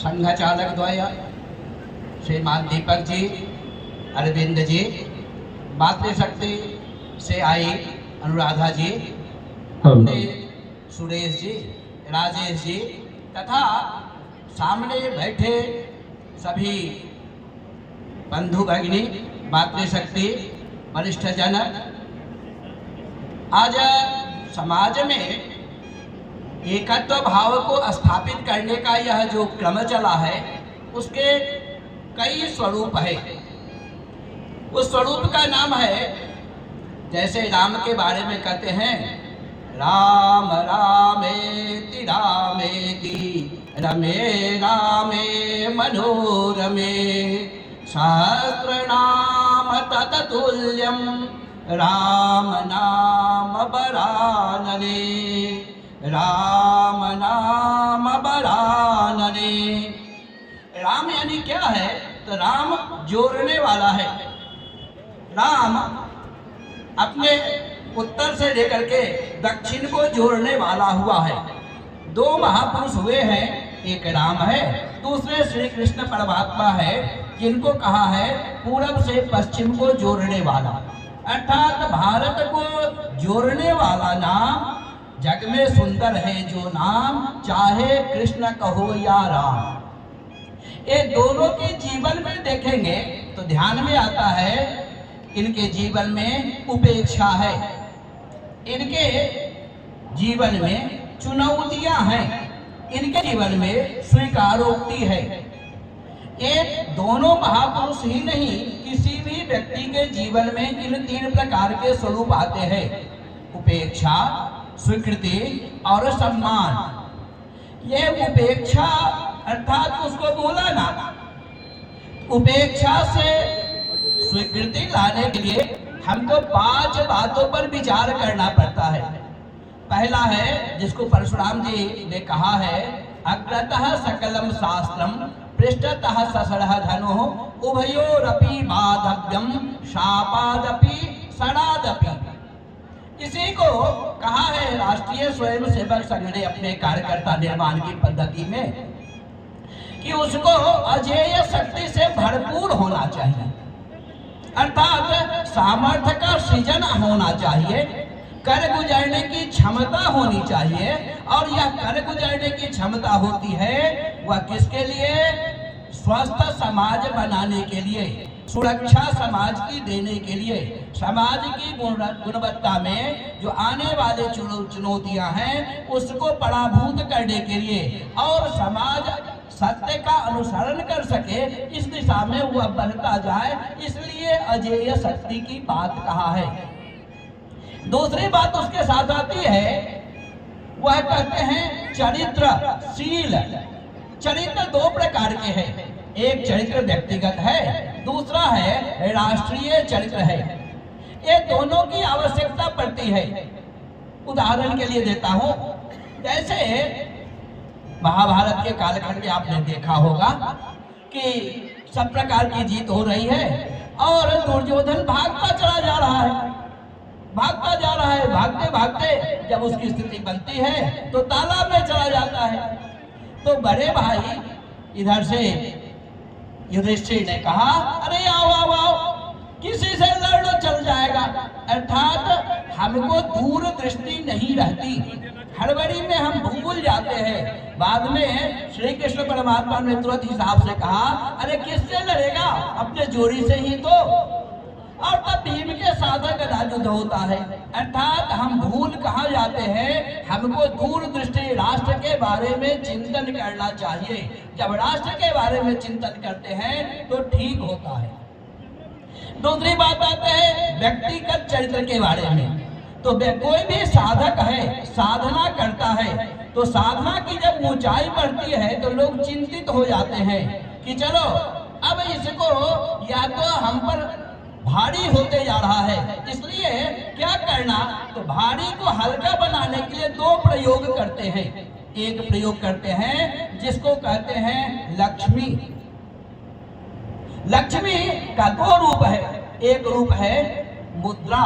संघ चालक द्वय श्रीमान दीपक जी, अरविंद जी, मातृशक्ति से आई अनुराधा जी, अपने सुरेश जी, राजेश जी तथा सामने बैठे सभी बंधु भगिनी, मातृशक्ति, वरिष्ठ जन। आज समाज में एकत्व भाव को स्थापित करने का यह जो क्रम चला है उसके कई स्वरूप है। उस स्वरूप का नाम है, जैसे राम के बारे में कहते हैं, राम रामेति रामेति रमे रामे मनोरमे सहस्रनाम तततुल्यं राम नाम वरानने, राम नाम वरानने। राम यानी क्या है? तो राम जोड़ने वाला है। राम अपने उत्तर से लेकर के दक्षिण को जोड़ने वाला हुआ है। दो महापुरुष हुए हैं, एक राम है, दूसरे श्री कृष्ण परमात्मा है, जिनको कहा है पूरब से पश्चिम को जोड़ने वाला। अर्थात भारत को जोड़ने वाला नाम जग में सुंदर है जो नाम, चाहे कृष्ण कहो या राम। ये दोनों के जीवन में देखेंगे तो ध्यान में आता है, इनके जीवन में उपेक्षा है, इनके जीवन में चुनौतियां हैं, इनके जीवन में स्वीकारोक्ति है। ये दोनों महापुरुष ही नहीं, किसी भी व्यक्ति के जीवन में इन तीन प्रकार के स्वरूप आते हैं, उपेक्षा, स्वीकृति और सम्मान। ये उपेक्षा अर्थात उसको बोला ना, उपेक्षा से स्वीकृति लाने के लिए हमको 5 बातों पर विचार करना पड़ता है। पहला है, जिसको परशुराम जी ने कहा है, अग्रतः सकलम शास्त्रम पृष्ठतः ससरह धनो उभयोरपि बाधव्यम शापादपि सड़ादपि। इसी को कहा है राष्ट्रीय स्वयंसेवक संघ ने अपने कार्यकर्ता निर्माण की पद्धति में, कि उसको अजेय शक्ति से भरपूर होना चाहिए, अर्थात सामर्थ्य का सृजन होना चाहिए, कर गुजरने की क्षमता होनी चाहिए। और यह कर गुजरने की क्षमता होती है वह किसके लिए? स्वस्थ समाज बनाने के लिए, सुरक्षा समाज की देने के लिए, समाज की गुणवत्ता में जो आने वाले चुनौतियां हैं उसको पराभूत करने के लिए, और समाज सत्य का अनुसरण कर सके, इस दिशा में वह बढ़ता जाए, इसलिए अजेय शक्ति की बात कहा है। दूसरी बात उसके साथ आती है, वह कहते हैं चरित्रशील। चरित्र 2 प्रकार के हैं, एक चरित्र व्यक्तिगत है, दूसरा है राष्ट्रीय चरित्र है। ये दोनों की आवश्यकता पड़ती है। उदाहरण के लिए देता हूं, जैसे महाभारत के कालखंड में आपने देखा होगा कि सब प्रकार की जीत हो रही है और दुर्योधन भागता चला जा रहा है, भागता जा रहा है, भागते भागते जब उसकी स्थिति बनती है तो तालाब में चला जाता है। तो बड़े भाई इधर से युधिष्ठिर ने कहा, अरे आओ आओ आओ, किसी से लड़ना चल जाएगा। अर्थात हमको दूर दृष्टि नहीं रहती, हड़बड़ी में हम भूल जाते हैं। बाद में श्री कृष्ण परमात्मा ने तुरंत हिसाब से कहा, अरे किससे लड़ेगा, अपने जोड़ी से ही तो। और तब भीम के साथ गदा युद्ध होता है। अर्थात हम भूल कहाँ जाते हैं, हमको दूर दृष्टि राष्ट्र के बारे में चिंतन करना चाहिए। जब राष्ट्र के बारे में चिंतन करते हैं तो ठीक होता है। दूसरी बात आते हैं व्यक्तिगत चरित्र के बारे में। तो कोई भी साधक है, साधना करता है, तो साधना की जब ऊंचाई बढ़ती है तो लोग चिंतित हो जाते हैं कि चलो अब इसको या तो हम पर भारी होते जा रहा है, इसलिए क्या करना, तो भारी को हल्का बनाने के लिए 2 प्रयोग करते हैं। एक प्रयोग करते हैं जिसको कहते हैं लक्ष्मी। लक्ष्मी का 2 रूप है, एक रूप है मुद्रा,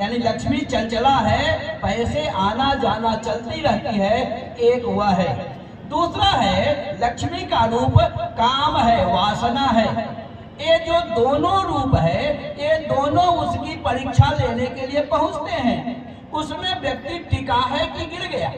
यानी लक्ष्मी चंचला है, पैसे आना जाना चलती रहती है, एक हुआ है दूसरा है लक्ष्मी का रूप काम है, वासना है। ये जो दोनों रूप है, ये दोनों उसकी परीक्षा लेने के लिए पहुंचते हैं। उसमें व्यक्ति टिका है कि गिर गया?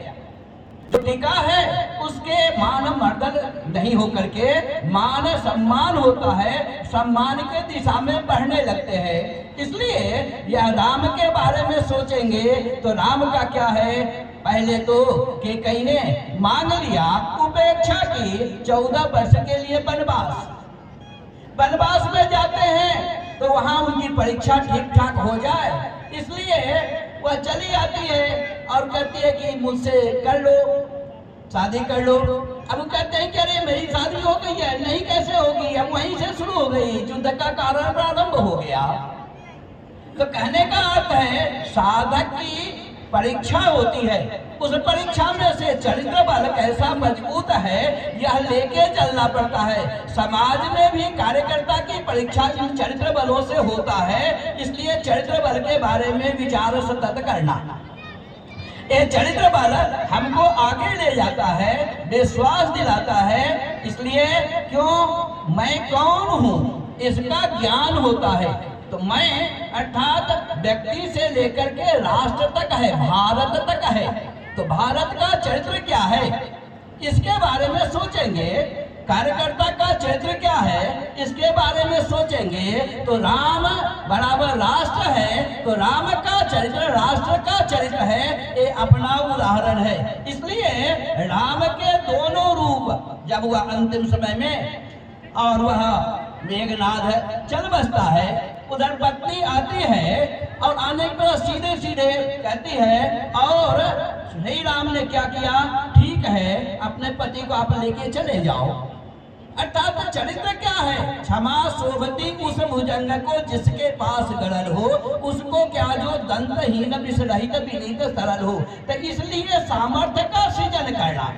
जो टिका है उसके मान मर्दन नहीं होकर के मान सम्मान होता है, सम्मान के दिशा में बढ़ने लगते हैं। इसलिए यह राम के बारे में सोचेंगे तो राम का क्या है, पहले तो कि कई ने मांग लिया, उपेक्षा की 14 वर्ष के लिए वनवास। वनवास में जाते हैं तो वहां उनकी परीक्षा ठीक ठाक हो जाए, इसलिए वह चली आती है और कहती है कि मुझसे कर लो, शादी कर लो। अब वो कहते हैं कि अरे मेरी शादी हो गई है। नहीं, कैसे होगी? अब वहीं से शुरू हो गई, युद्ध का कारण प्रारंभ हो गया। तो कहने का अर्थ है साधक की परीक्षा होती है, उस परीक्षा में से चरित्र बल कैसा मजबूत है यह लेके चलना पड़ता है। समाज में भी कार्यकर्ता की परीक्षा इन चरित्र बलों से होता है, इसलिए चरित्र बल के बारे में विचार सतत करना। ये चरित्र बल हमको आगे ले जाता है, विश्वास दिलाता है। इसलिए क्यों, मैं कौन हूँ इसका ज्ञान होता है। तो मैं अर्थात व्यक्ति से लेकर के राष्ट्र तक है, भारत तक है। तो भारत का चरित्र क्या है इसके बारे में सोचेंगे, कार्यकर्ता का चरित्र क्या है इसके बारे में सोचेंगे। तो राम बराबर राष्ट्र है, तो राम का चरित्र राष्ट्र का चरित्र है, ये अपना उदाहरण है। इसलिए राम के दोनों रूप जब वह अंतिम समय में और वह मेघनाद चल बसता है, उधर पत्नी आती है और आने के बाद सीधे सीधे कहती है, और श्री राम ने क्या किया, ठीक है अपने पति को आप लेके चले जाओ। अर्थात चरित्र क्या है, क्षमा शोभती उस भुजंग को जिसके पास गड़ल हो, उसको क्या जो दंतहीन विषरहित विनीत सरल हो। तो इसलिए सामर्थ्य का सृजन करना।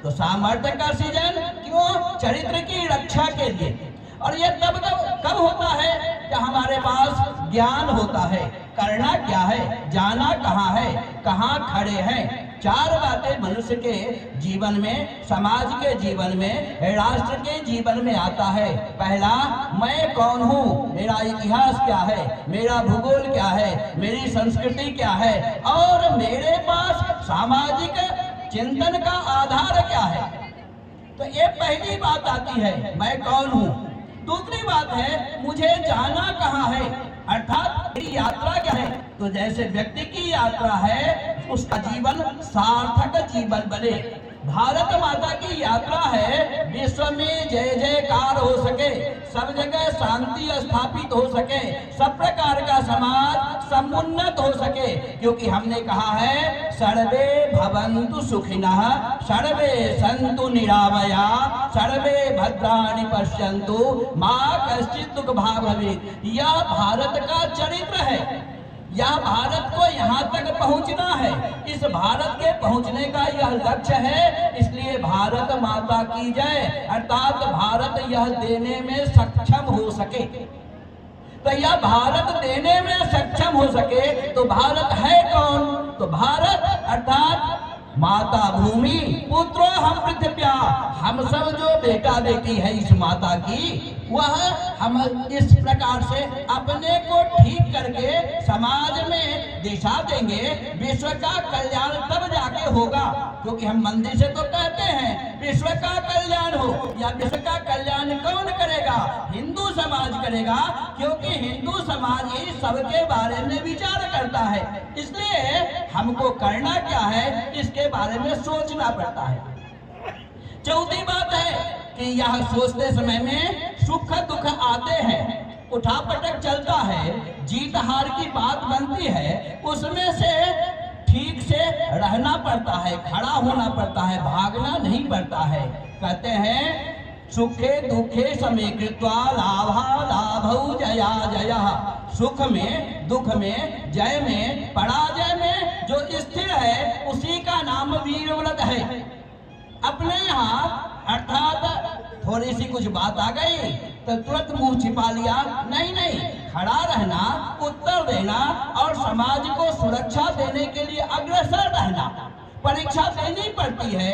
तो सामर्थ्य का सृजन क्यों, चरित्र की रक्षा के लिए। और ये तब कब होता है कि हमारे पास ज्ञान होता है। करना क्या है, जाना कहाँ है, कहाँ खड़े हैं। 4 बातें मनुष्य के जीवन में, समाज के जीवन में, राष्ट्र के जीवन में आता है। पहला, मैं कौन हूँ, मेरा इतिहास क्या है, मेरा भूगोल क्या है, मेरी संस्कृति क्या है, और मेरे पास सामाजिक चिंतन का आधार क्या है। तो ये पहली बात आती है, मैं कौन हूँ। दूसरी बात है, मुझे जाना कहाँ है, अर्थात मेरी यात्रा क्या है। तो जैसे व्यक्ति की यात्रा है, उसका जीवन सार्थक जीवन बने। भारत माता की यात्रा है, विश्व में जय जयकार हो सके, सब जगह शांति स्थापित हो सके, सब प्रकार का समाज समुन्नत हो सके। क्योंकि हमने कहा है, सर्वे भवन्तु सुखिनः, सर्वे सन्तु निरामया, सर्वे भद्राणि पश्यन्तु, मा कश्चित् दुःख भाग् भवेत्। यह भारत का चरित्र है। यह भारत को यहाँ तक पहुँचना है, इस भारत के पहुँचने का यह लक्ष्य है। इसलिए भारत माता की जय, अर्थात भारत यह देने में सक्षम हो सके। तो यह भारत देने में सक्षम हो सके, तो भारत है कौन, तो भारत अर्थात माता भूमि, पुत्रो हम पृथ्व्या, हम सब जो बेटा बेटी है इस माता की, वह हम इस प्रकार से अपने को ठीक करके समाज में दिशा देंगे। विश्व का कल्याण तब जाके होगा, क्योंकि हम मंदिर से तो कहते हैं विश्व का कल्याण हो, या विश्व का कल्याण कौन करेगा, हिंदू समाज करेगा। क्योंकि हिंदू समाज ही सबके बारे में विचार करता है। इसलिए हमको करना क्या है, इसके बारे में सोचना पड़ता है। चौथी बात है कि यह सोचते समय में सुख दुख आते हैं, उठापटक चलता है, जीत हार की बात बनती है, उसमें से ठीक से रहना पड़ता है, खड़ा होना पड़ता है, भागना नहीं पड़ता है। कहते हैं सुखे दुखे समे कृत्वा लाभा लाभौ जया जया। सुख में, दुख में, जय में, पराजय में जो स्थिर है उसी का नाम वीरव्रत है। अपने यहाँ अर्थात थोड़ी सी कुछ बात आ गई तो तुरंत मुंह छिपा लिया, नहीं नहीं, खड़ा रहना, उत्तर देना और समाज को सुरक्षा देने के लिए अग्रसर रहना। परीक्षा देनी पड़ती है,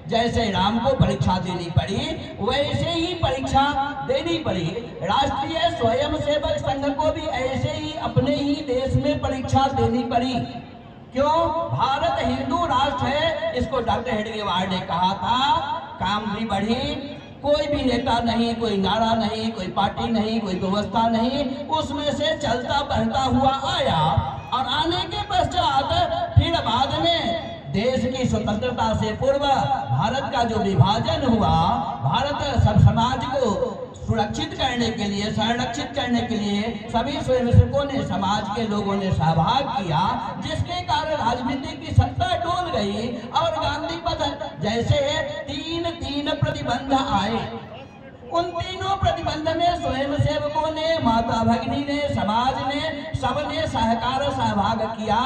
जैसे राम को परीक्षा देनी पड़ी वैसे ही परीक्षा देनी पड़ी। राष्ट्रीय स्वयंसेवक संघ को भी ऐसे ही अपने ही देश में परीक्षा देनी पड़ी। क्यों? भारत हिंदू राष्ट्र है, इसको डॉक्टर हेडगेवार ने कहा था। काम भी बढ़ी, कोई भी नेता नहीं, कोई नारा नहीं, कोई पार्टी नहीं, कोई व्यवस्था नहीं, उसमें से चलता बढ़ता हुआ आया। और आने के पश्चात फिर बाद में देश की स्वतंत्रता से पूर्व भारत का जो विभाजन हुआ, भारत सब समाज को सुरक्षित करने के लिए, संरक्षित करने के लिए सभी स्वयंसेवकों ने, समाज के लोगों ने सहभाग किया, जिसके कारण राजनीति की सत्ता डोल गई। और गांधी पथ जैसे तीन प्रतिबंध आए, उन तीनों प्रतिबंध में स्वयंसेवकों ने, माता भगिनी ने, समाज ने, सबने सहकार सहभाग किया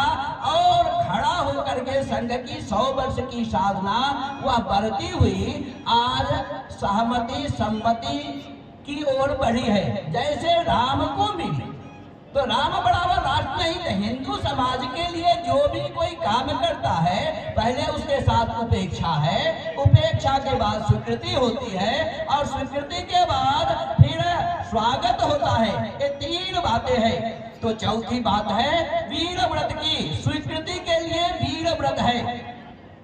और खड़ा होकर के संघ की 100 वर्ष की साधना वह बढ़ती हुई आज सहमति सम्मति की ओर बढ़ी है। जैसे राम को मिली, तो राम बराबर राष्ट्र नहीं थे। हिंदू समाज के लिए जो भी कोई काम करता है पहले उसके साथ उपेक्षा है, उपेक्षा के बाद स्वीकृति होती है और स्वीकृति के बाद फिर स्वागत होता है। ये 3 बातें हैं। तो चौथी बात है वीर व्रत की। स्वीकृति के लिए वीर व्रत है,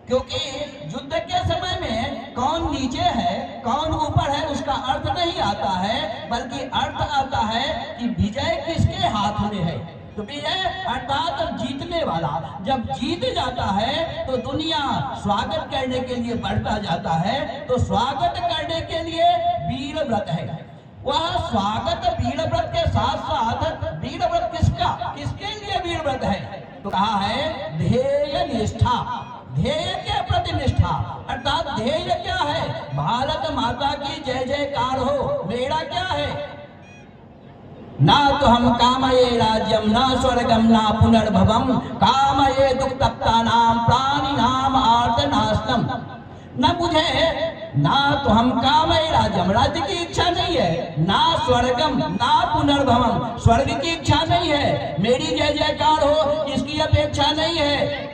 क्योंकि युद्ध के समय में कौन नीचे है कौन ऊपर है उसका अर्थ नहीं आता है, बल्कि अर्थ आता है कि विजय किसके हाथ में है। तो विजय अर्थात जीतने वाला जब जीत जाता है तो दुनिया स्वागत करने के लिए बढ़ता जाता है। तो स्वागत करने के लिए वीर व्रत है। वह स्वागत वीर व्रत के साथ साथ वीर व्रत किसके लिए वीर व्रत है? तो कहा है ध्येय निष्ठा, ध्येय के प्रति निष्ठा। अर्थात ध्येय क्या है? भारत माता की जय जयकार हो। मेरा क्या है? ना तो हम कामये राज्यम ना स्वर्गम ना पुनर्भवम कामये दुख तप्ता नाम प्राणी नाम आर्तनाशनम। न मुझे, ना तो हम कामये राज्यम, राज्य की इच्छा नहीं है, ना स्वर्गम ना पुनर्भवम, स्वर्ग की इच्छा नहीं है, मेरी जय जयकार हो इसकी अपेक्षा नहीं है।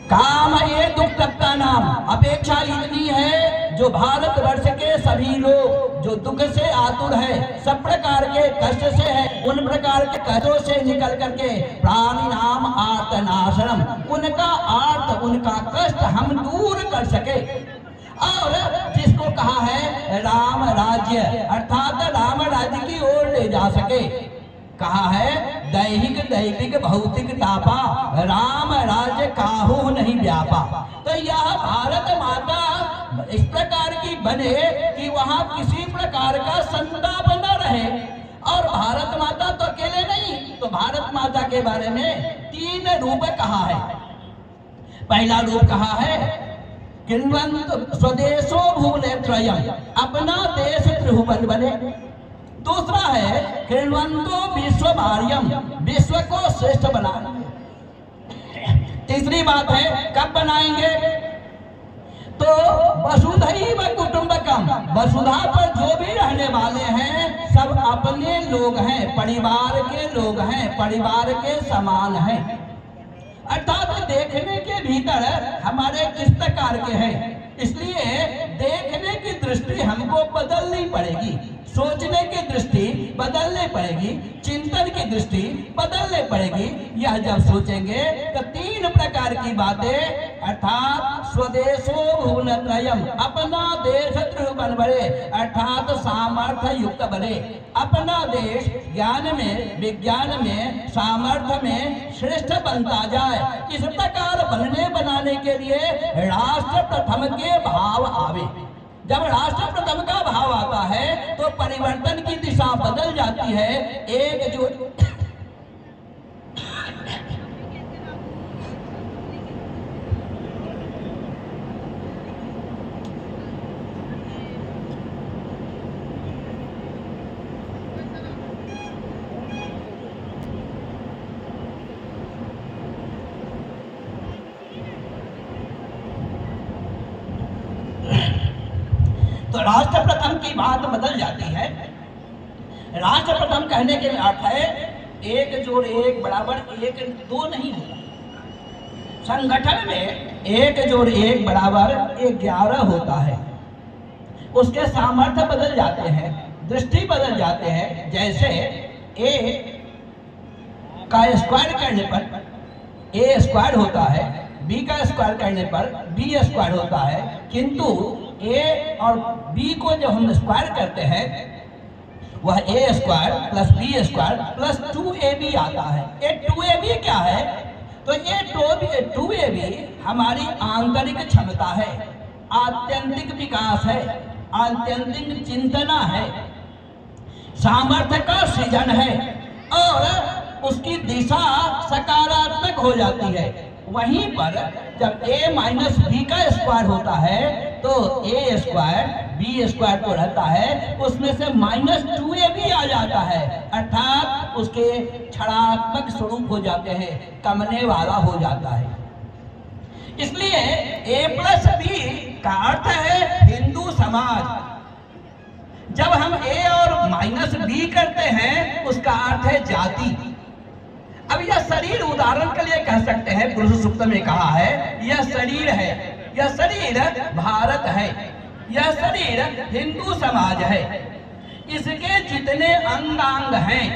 काम ये दुख तप्ता नाम, अपेक्षा इतनी है जो भारतवर्ष के सभी लोग जो दुख से आतुर है, सब प्रकार के कष्ट से है, उन प्रकार के कष्टों से निकल करके प्राणी नाम आर्तनाशनम, उनका आर्त उनका कष्ट हम दूर कर सके। और जिसको कहा है राम राज्य, अर्थात राम राज्य की ओर ले जा सके। कहा है दैहिक दैविक भौतिक तापा राम राज्य काहू नहीं व्यापा। तो यह भारत माता इस प्रकार की बने कि वहां किसी प्रकार का संताप न रहे। और भारत माता तो अकेले नहीं, तो भारत माता के बारे में 3 रूप कहा है। पहला रूप कहा है किन्वंत स्वदेशो भूले त्रयम, अपना देश त्रिभुवन बने। दूसरा है कृण्वन्तो विश्व भार्यम, विश्व को श्रेष्ठ बनाएंगे। तीसरी बात है कब बनाएंगे? तो वसुधैव कुटुंबकम, वसुधा पर जो भी रहने वाले हैं सब अपने लोग हैं, परिवार के लोग हैं, परिवार के समान हैं। अर्थात देखने के भीतर हमारे किस प्रकार के हैं, इसलिए देखने की दृष्टि हमको बदलनी पड़ेगी, सोचने की दृष्टि बदलनी पड़ेगी, चिंतन की दृष्टि बदलनी पड़ेगी। यह जब सोचेंगे तो 3 प्रकार की बातें, अर्थात स्वदेशो भुवनत्रयम, अपना देश त्रिभुवन बने, अर्थात सामर्थ्य युक्त बने। अपना देश ज्ञान में, विज्ञान में, सामर्थ्य में श्रेष्ठ बनता जाए। इस प्रकार बनने बनाने के लिए राष्ट्र प्रथम के भाव आवे। जब राष्ट्र प्रथम का भाव आता है तो परिवर्तन की दिशा बदल जाती है। एक जो तो राष्ट्र प्रथम की बात बदल जाती है। राष्ट्र प्रथम कहने के अर्थ है 1 जोड़ 1 बराबर 1 2 नहीं होगा। संगठन में 1 जोड़ 1 बराबर 11 होता है। उसके सामर्थ्य बदल जाते हैं, दृष्टि बदल जाते हैं। जैसे a का स्क्वायर करने पर a स्क्वायर होता है, b का स्क्वायर करने पर b स्क्वायर होता है, किंतु a और b को जब हम स्क्वायर करते हैं वह a square plus b square plus 2ab आता है। ये 2ab क्या है? तो ये 2ab हमारी आंतरिक क्षमता है, आत्यंतिक विकास है, आत्यंतिक चिंतना है, सामर्थ्य का सृजन है और उसकी दिशा सकारात्मक हो जाती है। वहीं पर जब a माइनस बी का स्क्वायर होता है तो a स्क्वायर b स्क्वायर तो रहता है, उसमें से माइनस 2ab आ जाता है, अर्थात उसके क्षणात्मक स्वरूप हो जाते हैं, कमने वाला हो जाता है। इसलिए a प्लस बी का अर्थ है हिंदू समाज। जब हम a और माइनस b करते हैं उसका अर्थ है जाति। अब यह शरीर उदाहरण के लिए कह सकते हैं, पुरुष सूक्त में कहा है यह शरीर है, यह शरीर भारत है, यह शरीर हिंदू समाज है, इसके जितने अंगांग हैं,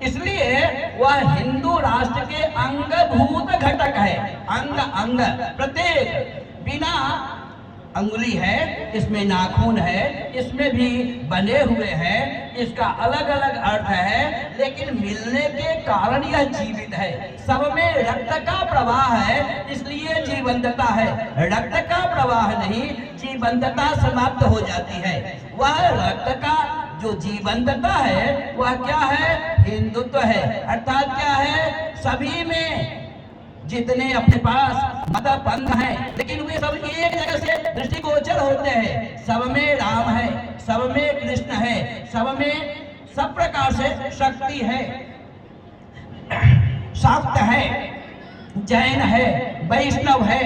इसलिए वह हिंदू राष्ट्र के अंगभूत घटक है। अंग अंग प्रत्येक, बिना अंगुली है, इसमें नाखून है, इसमें भी बने हुए हैं, इसका अलग अलग अर्थ है, लेकिन मिलने के कारण यह जीवित है। सब में रक्त का प्रवाह है, इसलिए जीवंतता है। रक्त का प्रवाह नहीं, जीवंतता समाप्त हो जाती है। वह रक्त का जो जीवंतता है वह क्या है? हिंदुत्व है। अर्थात क्या है? सभी में जितने अपने पास मत पंथ हैं, लेकिन वे सब एक जगह से दृष्टिगोचर होते हैं। सब में राम है, सब में कृष्ण है, सब में सब प्रकार से शक्ति है, शाक्त है, जैन है, वैष्णव है,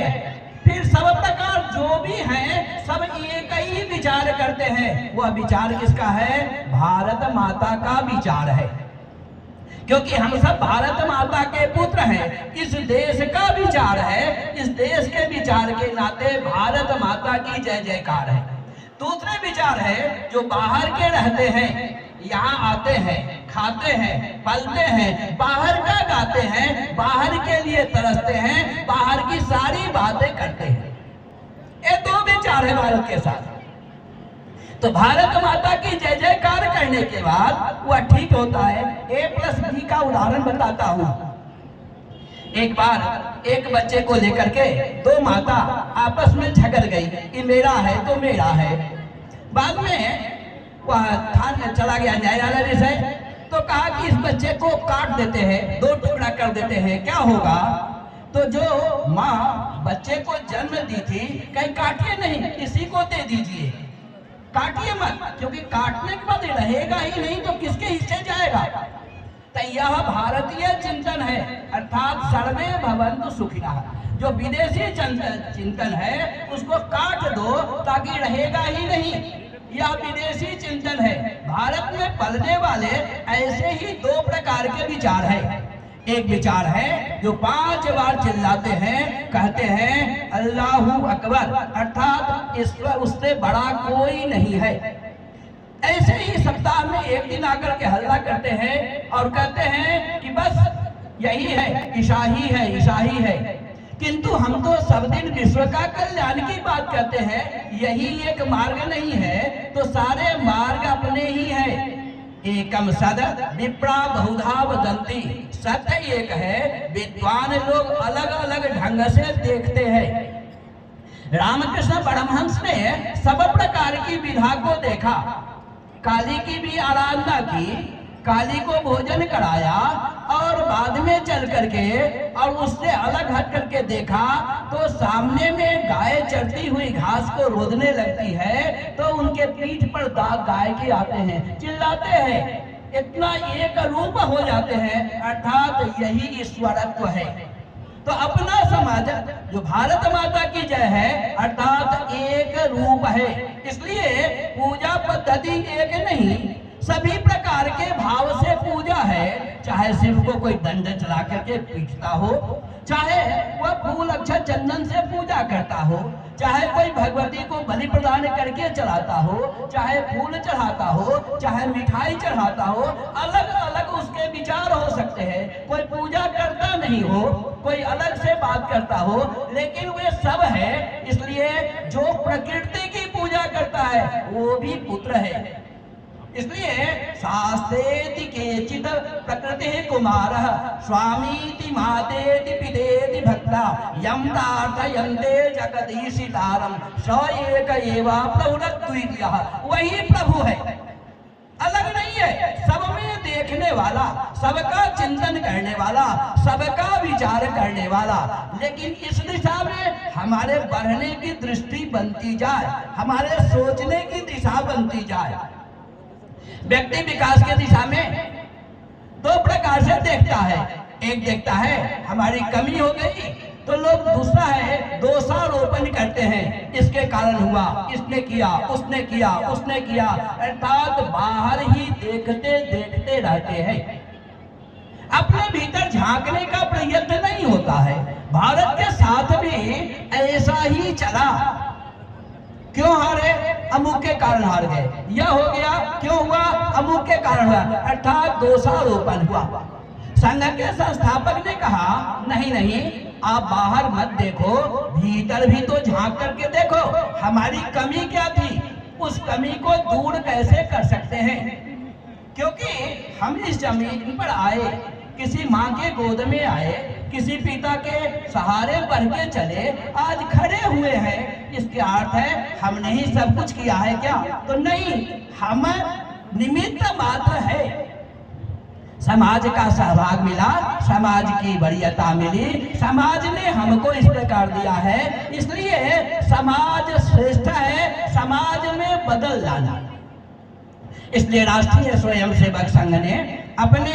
फिर सब प्रकार जो भी हैं सब एक ही विचार करते हैं। वह विचार किसका है? भारत माता का विचार है, क्योंकि हम सब भारत माता के पुत्र हैं। इस देश का विचार है, इस देश के विचार के नाते भारत माता की जय जयकार है। दूसरे विचार है जो बाहर के रहते हैं, यहाँ आते हैं, खाते हैं, पलते हैं, बाहर का गाते हैं, बाहर के लिए तरसते हैं, बाहर की सारी बातें करते हैं। ये 2 विचार है भारत के साथ। तो भारत माता की जय जयकार करने के बाद वह ठीक होता है। a प्लस बी का उदाहरण बताता हूं। एक बार एक बच्चे को लेकर के 2 माता आपस में झगड़ गई कि मेरा है तो मेरा है। बाद में वह थाने चला गया न्यायालय से, तो कहा कि इस बच्चे को काट देते हैं, 2 टुकड़ा कर देते हैं, क्या होगा? तो जो माँ बच्चे को जन्म दी थी कहीं काटिए नहीं, इसी को दे दीजिए, काटिए मत, क्योंकि काटने के बाद रहेगा ही नहीं तो किसके हिस्से जाएगा। तो यह भारतीय चिंतन है, अर्थात सर्वे भवन्तु सुखिनः। जो विदेशी चिंतन है उसको काट दो ताकि रहेगा ही नहीं, यह विदेशी चिंतन है। भारत में पलने वाले ऐसे ही 2 प्रकार के विचार है। एक विचार है जो 5 बार चिल्लाते हैं, कहते हैं अल्लाहू अकबर, अर्थात ईश्वर उससे बड़ा कोई नहीं है। ऐसे ही सप्ताह में एक दिन आकर के हल्ला करते हैं और कहते हैं कि बस यही है, ईसाई है, ईसाई है। किंतु हम तो सब दिन विश्व का कल्याण की बात करते हैं, यही एक मार्ग नहीं है तो सारे मार्ग अपने ही है। एकम सद विप्रा बहुधा वदन्ति, सत्य एक है, विद्वान लोग अलग अलग ढंग से देखते हैं। रामकृष्ण परमहंस ने सब प्रकार की विधा को देखा, काली की भी आराधना की, काली को भोजन कराया और बाद में चल करके और उससे अलग हट करके देखा तो सामने में गाय चरती हुई घास को रोदने लगती है, तो उनके पीठ पर दाग गाय के आते हैं, चिल्लाते हैं, इतना एक रूप हो जाते हैं, अर्थात यही ईश्वरत्व है। तो अपना समाज जो भारत माता की जय है अर्थात एक रूप है, इसलिए पूजा पद्धति एक नहीं, सभी प्रकार के भाव से पूजा है। चाहे शिव को कोई दंड चला करके पीटता हो, चाहे वह फूल अक्षत चंदन से पूजा करता हो, चाहे कोई भगवती को बलि प्रदान करके चढ़ाता हो, चाहे फूल चढ़ाता हो, चाहे मिठाई चढ़ाता हो, अलग अलग उसके विचार हो सकते हैं। कोई पूजा करता नहीं हो, कोई अलग से बात करता हो, लेकिन वे सब है। इसलिए जो प्रकृति की पूजा करता है वो भी पुत्र है। इसलिए शास्त्रेति केचित् प्रकृति कुमारः स्वामीति मातेति पितेति भक्ता यं प्रार्थयन्ते जगदीशितारं स एक एव प्रभुरद्वितीयः। वही प्रभु है, अलग नहीं है, सब में देखने वाला, सबका चिंतन करने वाला, सबका विचार करने वाला। लेकिन इस दिशा में हमारे बढ़ने की दृष्टि बनती जाए, हमारे सोचने की दिशा बनती जाए। व्यक्ति विकास की दिशा में दो प्रकार से देखता है। एक देखता है हमारी कमी हो गई, तो लोग दूसरा है दोषारोपण करते हैं, इसके कारण हुआ, इसने किया, उसने किया, उसने किया, अर्थात बाहर ही देखते देखते रहते हैं, अपने भीतर झांकने का प्रयत्न नहीं होता है। भारत के साथ भी ऐसा ही चला। क्यों हारे? अमुक के कारण हार गए। यह हो गया, क्यों हुआ? अमुक के कारण हुआ, अर्थात दोषारोपण हुआ। संघ के संस्थापक ने कहा नहीं नहीं, आप बाहर मत देखो, भीतर भी तो झांक करके देखो, हमारी कमी क्या थी, उस कमी को दूर कैसे कर सकते हैं। क्योंकि हम इस जमीन पर आए, किसी माँ के गोद में आए, किसी पिता के सहारे बढ़ के चले, आज खड़े हुए हैं, इसके अर्थ है हमने ही सब कुछ किया है क्या? तो नहीं, हम निमित्त मात्र है। समाज का सहभाग मिला, समाज की वरीयता मिली, समाज ने हमको इस प्रकार दिया है, इसलिए समाज श्रेष्ठ है, समाज में बदल लाना। इसलिए राष्ट्रीय स्वयंसेवक संघ ने अपने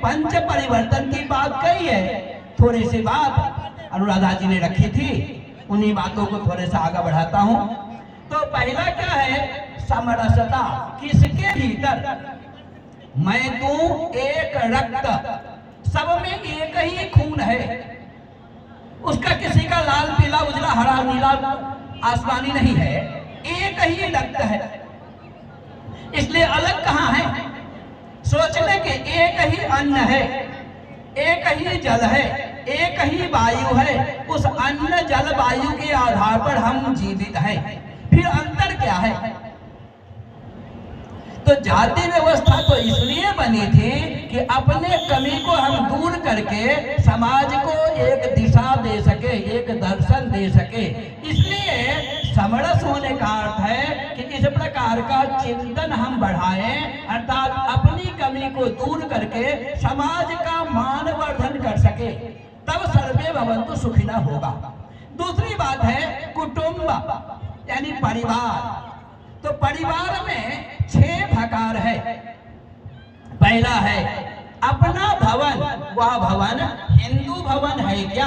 पंच परिवर्तन की बात कही है। थोड़ी सी बात अनुराधा जी ने रखी थी, उन्हीं बातों को थोड़े सा आगे बढ़ाता हूं। तो पहला क्या है? समरसता। किसके भीतर? मैं तू एक रक्त, सब में एक ही खून है। उसका किसी का लाल पीला उजला हरा नीला आसमानी नहीं है, एक ही रक्त है। इसलिए अलग कहां है? सोचने के एक ही अन्न है, एक ही जल है, एक ही वायु है। उस अन्न जल वायु के आधार पर हम जीवित हैं। फिर अंतर क्या है? तो जाति व्यवस्था तो इसलिए बनी थी कि अपने कमी को हम दूर करके समाज को एक दिशा दे सके, एक दर्शन दे सके। इसलिए समरस होने का अर्थ है कि इस प्रकार का चिंतन हम बढ़ाएं, अर्थात अपनी कमी को दूर करके समाज का मानवर्धन कर सके, तब सर्वे भवन्तु सुखिनः होगा। दूसरी बात है कुटुंब यानी परिवार। तो परिवार में 6 प्रकार है। पहला है अपना भवन। वह भवन हिंदू भवन है क्या?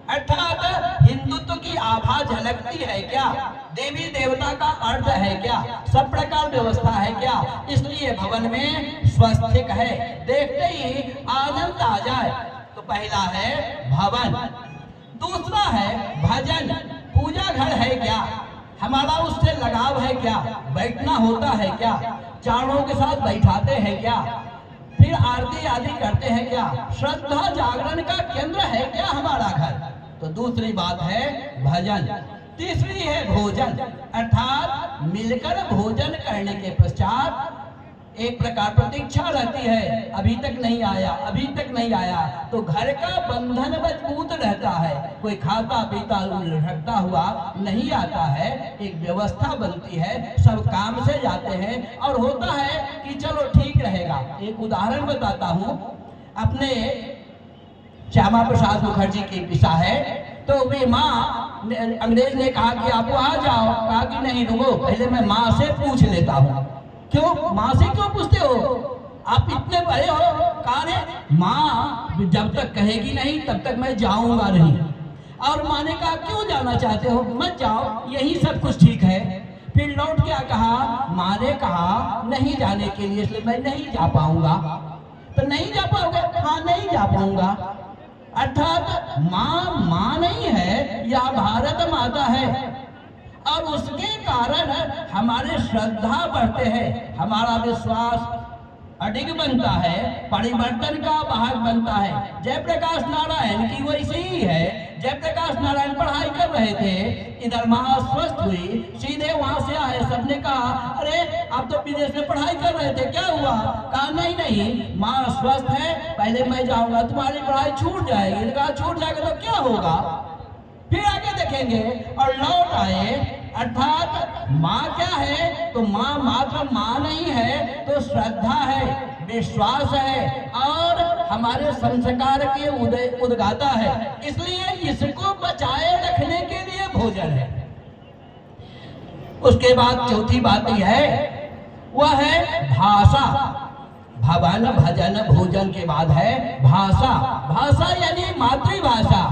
अर्थात हिंदुत्व की आभा झलकती है क्या? देवी देवता का अर्थ है क्या? सब प्रकार व्यवस्था है क्या? इसलिए भवन में स्वस्थिक है, देखते ही आनंद आ जाए। तो पहला है भवन। दूसरा है भजन। पूजा घर है क्या? हमारा उससे लगाव है क्या? बैठना होता है क्या? चारों के साथ बैठाते हैं क्या? फिर आरती आदि करते हैं क्या? श्रद्धा जागरण का केंद्र है क्या हमारा घर? तो दूसरी बात है भजन। तीसरी है भोजन, अर्थात मिलकर भोजन करने के पश्चात एक प्रकार प्रतीक्षा रहती है, अभी तक नहीं आया, अभी तक नहीं आया। तो घर का बंधन मजबूत रहता है, कोई खाता पीता लुढ़कता हुआ नहीं आता है, एक व्यवस्था बनती है, सब काम से जाते हैं और होता है कि चलो ठीक रहेगा। एक उदाहरण बताता हूँ, अपने श्यामा प्रसाद मुखर्जी की पिता है, तो वे माँ अंग्रेज ने कहा कि आप आ जाओ, कहा कि नहीं रुको, पहले मैं माँ से पूछ लेता हूँ। क्यों? माँ से क्यों पूछते हो? आप इतने बड़े हो। कहा रे माँ जब तक कहेगी नहीं तब तक मैं जाऊंगा नहीं। और माँ ने कहा क्यों जाना चाहते हो? मत जाओ, यही सब कुछ ठीक है। फिर लौट क्या कहा, माँ ने कहा नहीं जाने के लिए, इसलिए मैं नहीं जा पाऊंगा। तो नहीं जा पाओगे? हाँ नहीं जा पाऊंगा। अर्थात माँ नहीं है, यह भारत माता है, और उसके कारण हमारे श्रद्धा बढ़ते हैं, हमारा विश्वास अडिग बनता है, परिवर्तन का वाहक बनता है। जयप्रकाश नारायण की वैसे ही है। जयप्रकाश नारायण पढ़ाई कर रहे थे, इधर माँ स्वस्थ हुई, सीधे वहां से आए, सबने कहा अरे आप तो विदेश में पढ़ाई कर रहे थे, क्या हुआ? कहा नहीं माँ स्वस्थ है, पहले मैं जाऊंगा, तुम्हारी पढ़ाई छूट जाएगी। कहा छूट जाएगा तो क्या होगा, फिर आगे देखेंगे। और लौट आए। अर्थात माँ क्या है, तो माँ मात्र माँ नहीं है, तो श्रद्धा है, विश्वास है, और हमारे संस्कार के उद्गाता है। इसलिए इसको बचाए रखने के लिए भोजन है। उसके बाद चौथी बात यह है, वह है भाषा। भवन भजन भोजन के बाद है भाषा। भाषा यानी मातृभाषा।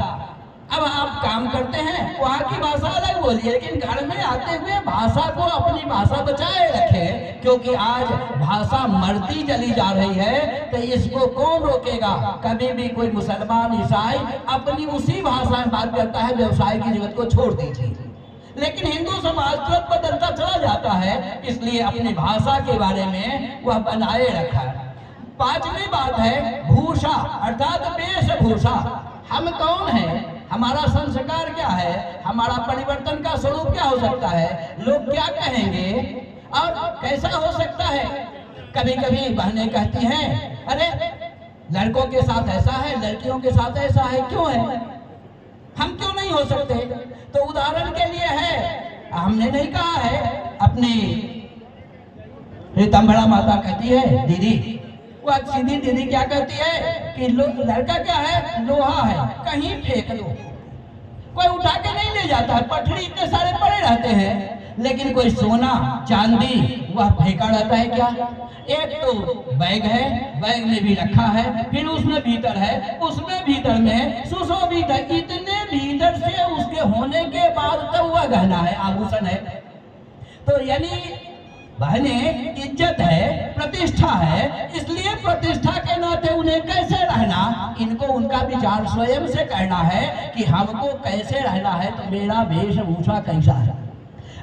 अब आप काम करते हैं, वहाँ की भाषा अलग बोलिए, लेकिन घर में आते हुए भाषा को, अपनी भाषा बचाए रखें, क्योंकि आज भाषा मरती चली जा रही है। तो इसको कौन रोकेगा? कभी भी कोई मुसलमान ईसाई अपनी उसी भाषा में बात करता है, व्यवसाय की जगत को छोड़ दीजिए। लेकिन हिंदू समाज तुरंत बदलता चला जाता है, इसलिए अपनी भाषा के बारे में वह बनाए रखा है। पांचवी बात है भूषा, अर्थात वेशभूषा। हम कौन है, हमारा संस्कार क्या है, हमारा परिवर्तन का स्वरूप क्या हो सकता है, लोग क्या कहेंगे और कैसा हो सकता है। कभी कभी बहनें कहती हैं अरे लड़कों के साथ ऐसा है, लड़कियों के साथ ऐसा है, क्यों है, हम क्यों नहीं हो सकते? तो उदाहरण के लिए है, हमने नहीं कहा है, अपनी रीतम्बरा माता कहती है दीदी, वह सीधी दीदी क्या कहती है कि लड़का क्या है, लोहा है, कहीं फेंक दो। कोई उठा के नहीं ले जाता है, पटरी इतने सारे पड़े रहते हैं, लेकिन कोई सोना चांदी वह फेंका रहता है क्या? एक तो बैग है, बैग में भी रखा है, फिर उसमें भीतर है, उसमें भीतर में सुशोभित है, इतने भीतर से उसके होने के बाद तब वह गहना है, आभूषण है। तो यानी बहने इज्जत है, प्रतिष्ठा है, इसलिए प्रतिष्ठा के नाते उन्हें कैसे रहना, इनको उनका विचार स्वयं से करना है कि हमको कैसे रहना है, तो मेरा वेशभूषा कैसा है।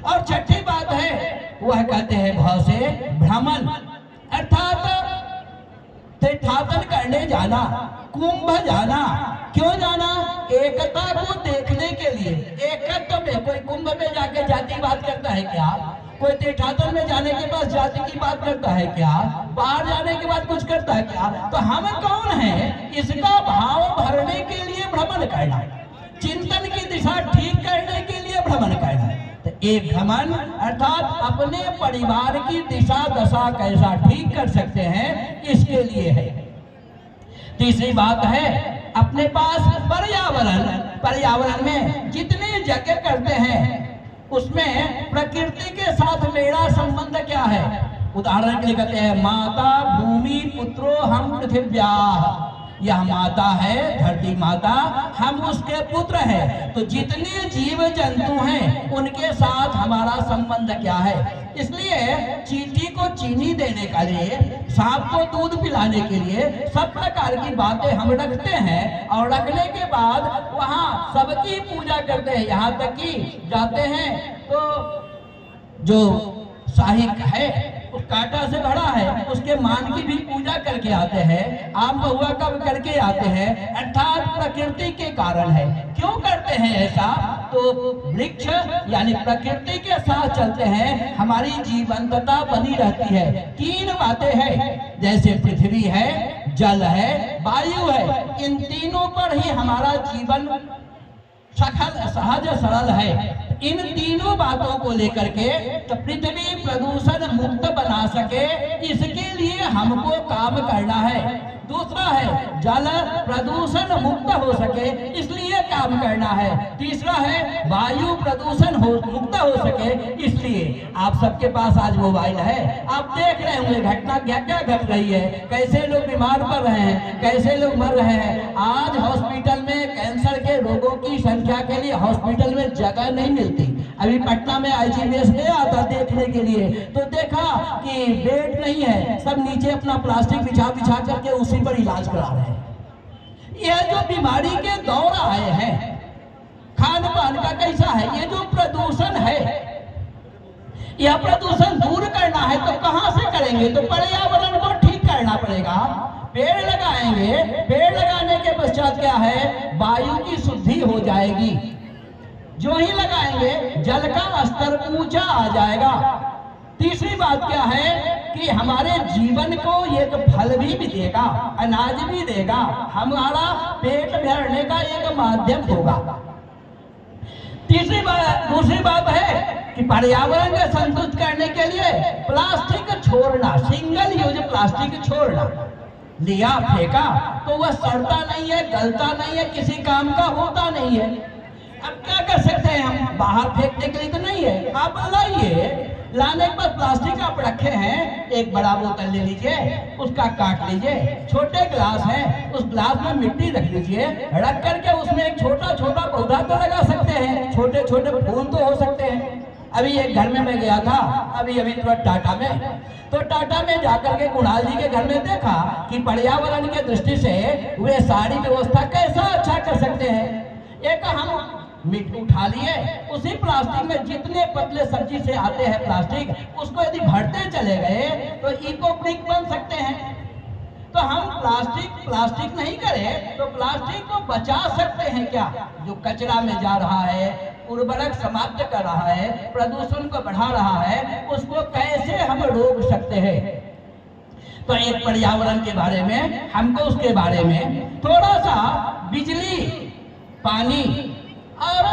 और छठी बात है, वह कहते हैं भाव से भ्रमण, अर्थात तीर्थाटन करने जाना, कुंभ जाना। क्यों जाना? एकता को देखने के लिए। एकत्व में कोई कुंभ में जाके जातिवाद करता है क्या? कोई तीर्थाटन में जाने के बाद जाति की बात करता है क्या? बाहर जाने के बाद कुछ करता है क्या? तो हम कौन हैं, इसका भाव भरने के लिए भ्रमण करना, चिंतन की दिशा ठीक करने के लिए भ्रमण करना। तो एक भ्रमण अर्थात अपने परिवार की दिशा दशा कैसा ठीक कर सकते हैं, इसके लिए है। तीसरी बात है अपने पास पर्यावरण। पर्यावरण में जितने यज्ञ करते हैं उसमें प्रकृति के साथ मेरा संबंध क्या है? उदाहरण के लिए कहते हैं माता भूमि पुत्रो हम पृथिव्या। यह माता है, धरती माता, हम उसके पुत्र हैं। तो जितने जीव जंतु हैं उनके साथ हमारा संबंध क्या है? इसलिए चींटी को चीनी देने के लिए, सांप को दूध पिलाने के लिए सब प्रकार की बातें हम रखते हैं, और रखने के बाद वहाँ सबकी पूजा करते हैं। यहाँ तक कि जाते हैं तो जो साहिक है उस कांटा से भरा है, उसके मान की भी पूजा करके आते हैं, आम बहुआ का भी करके आते हैं, अर्थात प्रकृति के कारण है। क्यों करते हैं ऐसा? तो वृक्ष यानी प्रकृति के साथ चलते हैं, हमारी जीवंतता बनी रहती है। तीन बातें हैं, जैसे पृथ्वी है, जल है, वायु है, इन तीनों पर ही हमारा जीवन सहज सरल है। इन तीनों बातों को लेकर के तो पृथ्वी प्रदूषण मुक्त बना सके, इसके लिए हमको काम करना है। दूसरा है जल प्रदूषण मुक्त हो सके, इसलिए काम करना है। तीसरा है वायु प्रदूषण मुक्त हो सके, इसलिए आप सबके पास आज मोबाइल है, आप देख रहे होंगे घटना क्या क्या घट रही है, कैसे लोग बीमार पड़ रहे हैं, कैसे लोग मर रहे हैं। आज हॉस्पिटल में कैंसर के रोगों की संख्या के लिए हॉस्पिटल में जगह नहीं मिलती। अभी पटना में IGVS गया था देखने के लिए, तो देखा कि बेड नहीं है, सब नीचे अपना प्लास्टिक बिछा बिछा करके उसी पर इलाज करा रहे हैं। यह जो बीमारी के दौर आए हैं, खान पान का कैसा है, ये जो प्रदूषण है, यह प्रदूषण दूर करना है तो कहां से करेंगे? तो पर्यावरण को ठीक करना पड़ेगा, पेड़ लगाएंगे। पेड़ लगाने के पश्चात क्या है, वायु की शुद्धि हो जाएगी। जो ही लगाएंगे जल का स्तर ऊंचा आ जाएगा। तीसरी बात क्या है कि हमारे जीवन को एक फल भी देगा, अनाज भी देगा, हमारा पेट भरने का एक माध्यम होगा। दूसरी बात है कि पर्यावरण को संतुष्ट करने के लिए प्लास्टिक छोड़ना, सिंगल यूज प्लास्टिक छोड़ना। लिया फेंका तो वह सड़ता नहीं है, गलता नहीं है, किसी काम का होता नहीं है। अब क्या कर सकते हैं हम, बाहर फेंकने के लिए तो नहीं है। आप लाइए, लाने के बाद प्लास्टिक आप रखे हैं, एक बड़ा बोतल ले लीजिए, उसका काट लीजिए, छोटे ग्लास है, उस ग्लास में मिट्टी रख लीजिए, रख करके उसमें एक छोटा छोटा पौधा तो लगा सकते हैं, छोटे छोटे फूल तो हो सकते हैं। अभी एक घर में मैं गया था, अभी तुरंत टाटा में, तो टाटा में जाकर के कुणाल जी के घर में देखा कि पर्यावरण के दृष्टि से वे सारी व्यवस्था कैसा अच्छा कर सकते हैं। एक हम मिट्टी उठा लिए, उसी प्लास्टिक में जितने पतले सब्जी से आते हैं प्लास्टिक, उसको यदि भरते चले गए तो इको ब्रिक बन सकते हैं। तो हम प्लास्टिक नहीं करें तो प्लास्टिक को बचा सकते हैं क्या? जो कचरा में जा रहा है, उर्वरक समाप्त कर रहा है, प्रदूषण को बढ़ा रहा है, उसको कैसे हम रोक सकते हैं? तो एक पर्यावरण के बारे में, हमको उसके बारे में थोड़ा सा बिजली, पानी और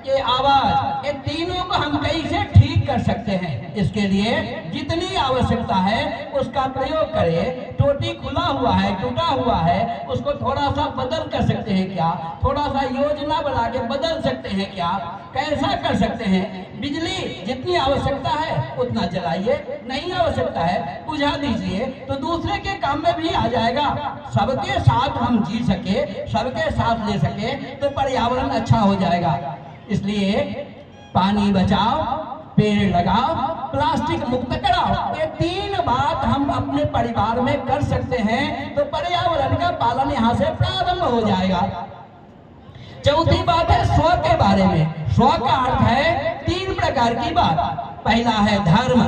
ये आवाज, ये तीनों को हम कैसे ठीक कर सकते हैं। इसके लिए जितनी आवश्यकता है उसका प्रयोग करें। टोटी खुला हुआ है, टूटा हुआ है, उसको थोड़ा सा बदल कर सकते हैं क्या? थोड़ा सा योजना बना के बदल सकते हैं क्या? कैसा कर सकते हैं? बिजली जितनी आवश्यकता है उतना जलाइए, नहीं आवश्यकता है बुझा दीजिए, तो दूसरे के काम में भी आ जाएगा। सबके साथ हम जी सके, सबके साथ ले सके तो पर्यावरण अच्छा हो जाएगा। इसलिए पानी बचाओ, पेड़ लगाओ, प्लास्टिक मुक्त कराओ, ये तीन बात हम अपने परिवार में कर सकते हैं तो पर्यावरण का पालन यहाँ से प्रारंभ हो जाएगा। चौथी बात है स्व के बारे में। स्व का अर्थ है तीन प्रकार की बात। पहला है धर्म,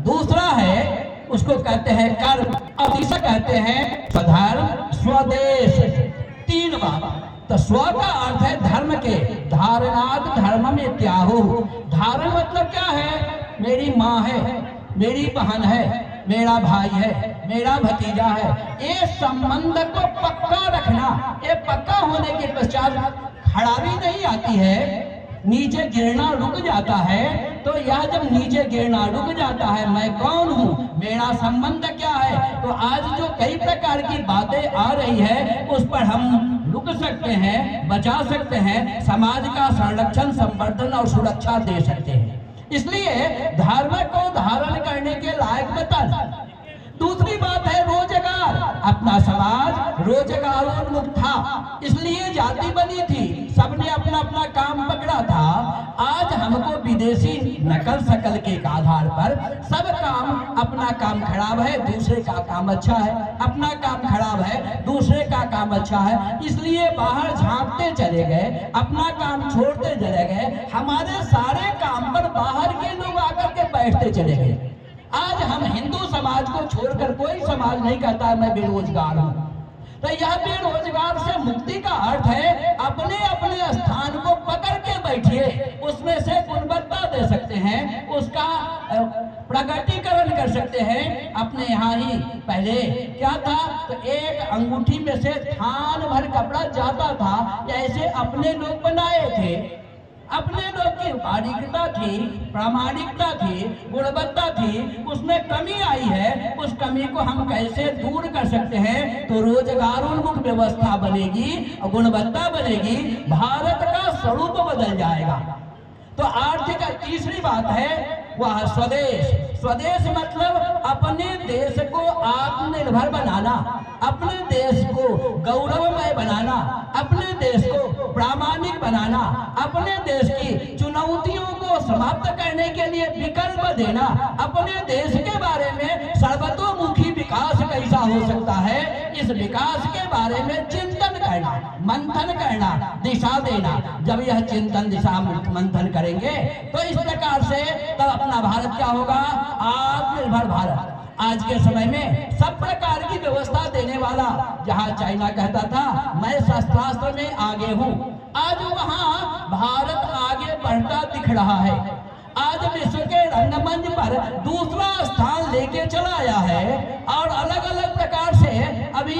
दूसरा है उसको कहते हैं कर्म, और तीसरा कहते हैं स्वधर्म, स्वदेश। तीन बात। तो स्व का अर्थ है धर्म के, धारणात् धर्म में त्याहो। धारण मतलब क्या है? मेरी माँ है, मेरी बहन है, मेरा भाई है, मेरा भतीजा है, ये संबंध को पक्का रखना। ये पक्का होने के पश्चात खराबी नहीं आती है, नीचे गिरना रुक जाता है। तो यह जब नीचे गिरना रुक जाता है, मैं कौन हूँ, मेरा संबंध क्या है, तो आज जो कई प्रकार की बातें आ रही है उस पर हम रुक सकते हैं, बचा सकते हैं, समाज का संरक्षण, संवर्धन और सुरक्षा दे सकते हैं। इसलिए धर्म को धारण करने के लायक बता। दूसरी बात है रोजगार। अपना समाज रोजगारोन्मुख था, इसलिए जाति बनी थी, सबने अपना अपना काम पकड़ा था। आज हमको विदेशी नकल सकल के आधार पर सब काम, अपना काम खराब है, दूसरे का काम अच्छा है, अपना काम खराब है, दूसरे का काम अच्छा है, इसलिए बाहर झांकते चले गए, अपना काम छोड़ते चले गए। हमारे सारे काम पर बाहर के लोग आकर के बैठते चले गए। आज हम हिंदू समाज को छोड़कर कोई समाज नहीं कहता है मैं बेरोजगार हूं। तो यह बेरोजगार से मुक्ति का अर्थ है अपने अपने स्थान को पकड़ के बैठिए, उसमें से गुणवत्ता दे सकते हैं, उसका प्रगटीकरण कर सकते हैं। अपने यहाँ ही पहले क्या था, तो एक अंगूठी में से थान भर कपड़ा जाता था, ऐसे अपने लोग बनाए थे। अपने लोग की बारीकता थी, प्रामाणिकता थी, गुणवत्ता थी, उसमें कमी आई है। उस कमी को हम कैसे दूर कर सकते हैं? तो रोजगारोन्मुख व्यवस्था बनेगी और गुणवत्ता बनेगी, भारत का स्वरूप बदल जाएगा। तो आर्थिक तीसरी बात है वह स्वदेश। स्वदेश मतलब अपने देश को आत्मनिर्भर बनाना, अपने देश को गौरवमय बनाना, अपने देश को प्रामाणिक बनाना, अपने देश की चुनौतियों को समाप्त करने के लिए विकल्प देना, अपने देश के बारे में सर्वतोमुखी विकास कैसा हो सकता है, इस विकास के बारे में चिंतन करना, मंथन करना, दिशा देना। जब यह चिंतन दिशा मंथन करेंगे तो इस प्रकार से तब अपना भारत क्या होगा, आत्मनिर्भर भारत। आज के समय में सब प्रकार की व्यवस्था देने वाला, जहाँ चाइना कहता था मैं शस्त्रास्त्र में आगे हूँ, आज वहाँ भारत आगे बढ़ता दिख रहा है। आज विश्व के रंगमंच पर दूसरा स्थान लेके चला आया है। और अलग अलग प्रकार से अभी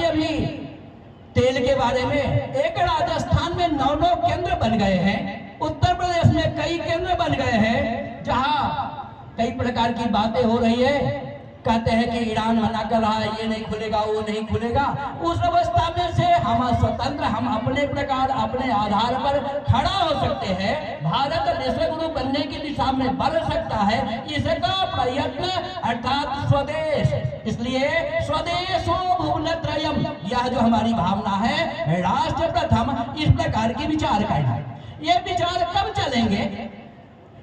तेल के बारे में एक राजस्थान में 9 केंद्र बन गए हैं, उत्तर प्रदेश में कई केंद्र बन गए हैं, जहाँ कई प्रकार की बातें हो रही है। कहते हैं कि ईरान मना कर रहा है, ये नहीं खुलेगा, वो नहीं खुलेगा। उस अवस्था में से हम स्वतंत्र, हम अपने प्रकार अपने आधार पर खड़ा हो सकते हैं। भारत विश्व गुरु बनने की दिशा में बढ़ सकता है, इसका प्रयत्न अर्थात स्वदेश। इसलिए स्वदेशो भुवनत्रयम्, यह जो हमारी भावना है, राष्ट्र प्रथम, इस प्रकार की विचार करना। ये विचार कब चलेंगे,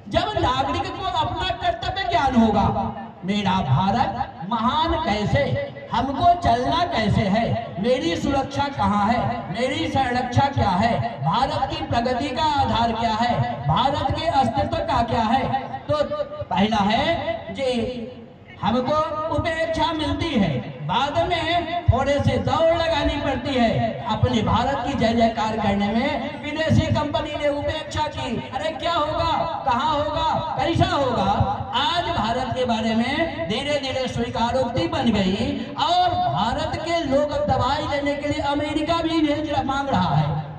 जब नागरिक को अपना कर्तव्य ज्ञान होगा। मेरा भारत महान कैसे, हमको चलना कैसे है, मेरी सुरक्षा कहाँ है, मेरी संरक्षा क्या है, भारत की प्रगति का आधार क्या है, भारत के अस्तित्व का क्या है। तो पहला है जी हमको उपेक्षा मिलती है, बाद में थोड़े से दौड़ लगानी पड़ती है। अपने भारत की जय जयकार करने में विदेशी कंपनी ने उपेक्षा की, अरे क्या होगा, कहाँ होगा, कैसा होगा। आज भारत के बारे में धीरे धीरे स्वीकारोक्ति बन गई और भारत के लोग दवाई लेने के लिए अमेरिका भी मांग रहा है।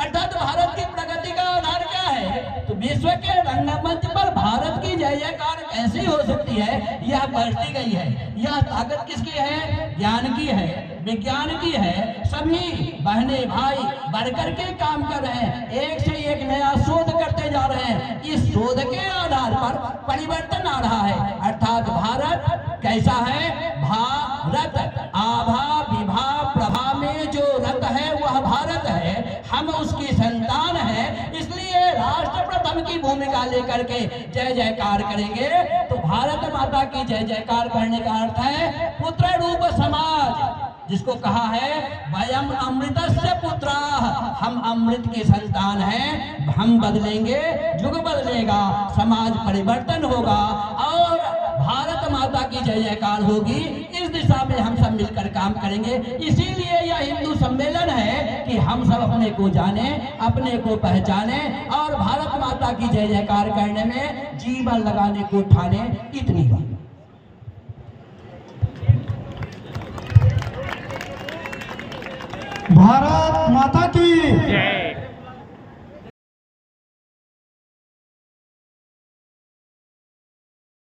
अर्थात भारत की प्रगति का आधार क्या है, तो विश्व के रंगमंच पर भारत की जय जयकार कैसी हो सकती है, यह बढ़ती गई है। यह ताकत किसकी है, ज्ञान की है, विज्ञान की है। सभी बहने भाई बढ़कर के काम कर रहे हैं, एक से एक नया शोध करते जा रहे हैं। इस शोध के आधार पर परिवर्तन आ रहा है। अर्थात भारत कैसा है, भारत आभा विभा प्रभा में जो रत है वह भारत है, हम उसकी संतान है। इसलिए राष्ट्र प्रथम की भूमिका लेकर के जय जयकार करेंगे। तो भारत माता की जय जयकार करने का अर्थ है पुत्र रूप समाज, जिसको कहा है वयम अमृतस्य पुत्राः, हम अमृत की संतान हैं। हम बदलेंगे, युग बदलेगा, समाज परिवर्तन होगा और भारत माता की जय जयकार होगी। इस दिशा में हम सब मिलकर काम करेंगे। इसीलिए यह हिंदू सम्मेलन है कि हम सब अपने को जाने, अपने को पहचाने और भारत माता की जय जयकार करने में जीवन लगाने को ठाने। इतनी बात। भारत माता की जय।